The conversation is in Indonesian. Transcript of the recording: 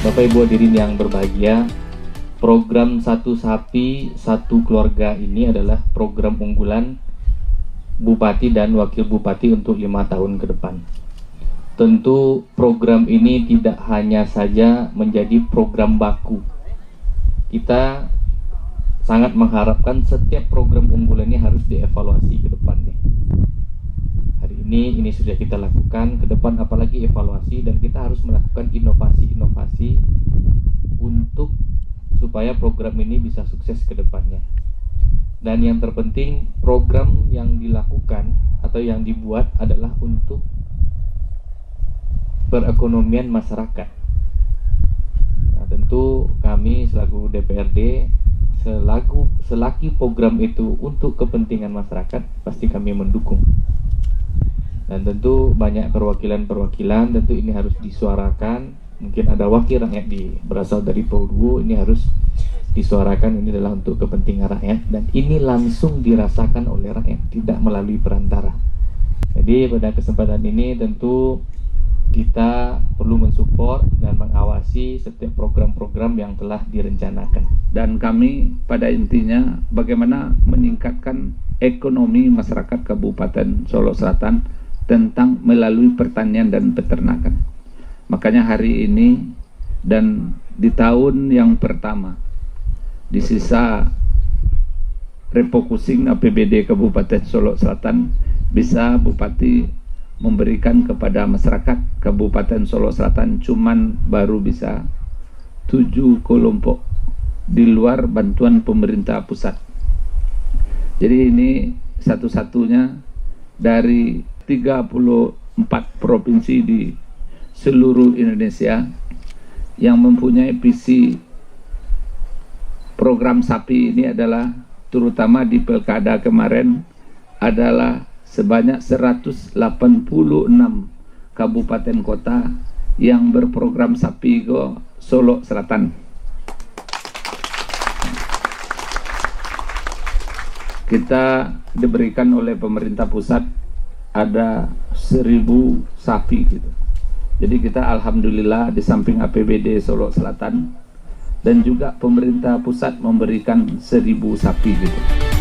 Bapak Ibu hadirin yang berbahagia, program Satu Sapi Satu Keluarga ini adalah program unggulan Bupati dan Wakil Bupati untuk 5 tahun ke depan. Tentu program ini tidak hanya saja menjadi program baku. Kita sangat mengharapkan setiap program unggulan ini harus dievaluasi ke depannya. Hari ini sudah kita lakukan, ke depan apalagi evaluasi, dan kita harus melakukan inovasi-inovasi untuk supaya program ini bisa sukses ke depannya. Dan yang terpenting, program yang dilakukan atau yang dibuat adalah untuk perekonomian masyarakat. Nah, tentu kami selaku DPRD, selagi program itu untuk kepentingan masyarakat, pasti kami mendukung. Dan tentu banyak perwakilan-perwakilan, tentu ini harus disuarakan. Mungkin ada wakil rakyat berasal dari Pauduo, ini harus disuarakan, ini adalah untuk kepentingan rakyat, dan ini langsung dirasakan oleh rakyat, tidak melalui perantara. Jadi pada kesempatan ini tentu kita perlu mensupport dan mengawasi setiap program-program yang telah direncanakan. Dan kami pada intinya bagaimana meningkatkan ekonomi masyarakat Kabupaten Solo Selatan tentang melalui pertanian dan peternakan. Makanya hari ini dan di tahun yang pertama, di sisa refocusing APBD Kabupaten Solo Selatan, bisa Bupati memberikan kepada masyarakat Kabupaten Solo Selatan cuman baru bisa 7 kelompok di luar bantuan pemerintah pusat. Jadi ini satu-satunya dari 34 provinsi di seluruh Indonesia yang mempunyai visi program sapi ini adalah, terutama di pilkada kemarin, adalah sebanyak 186 kabupaten kota yang berprogram sapi go Solo Selatan. Kita diberikan oleh pemerintah pusat ada 1.000 sapi gitu. Jadi kita alhamdulillah di samping APBD Solo Selatan dan juga pemerintah pusat memberikan 1.000 sapi gitu.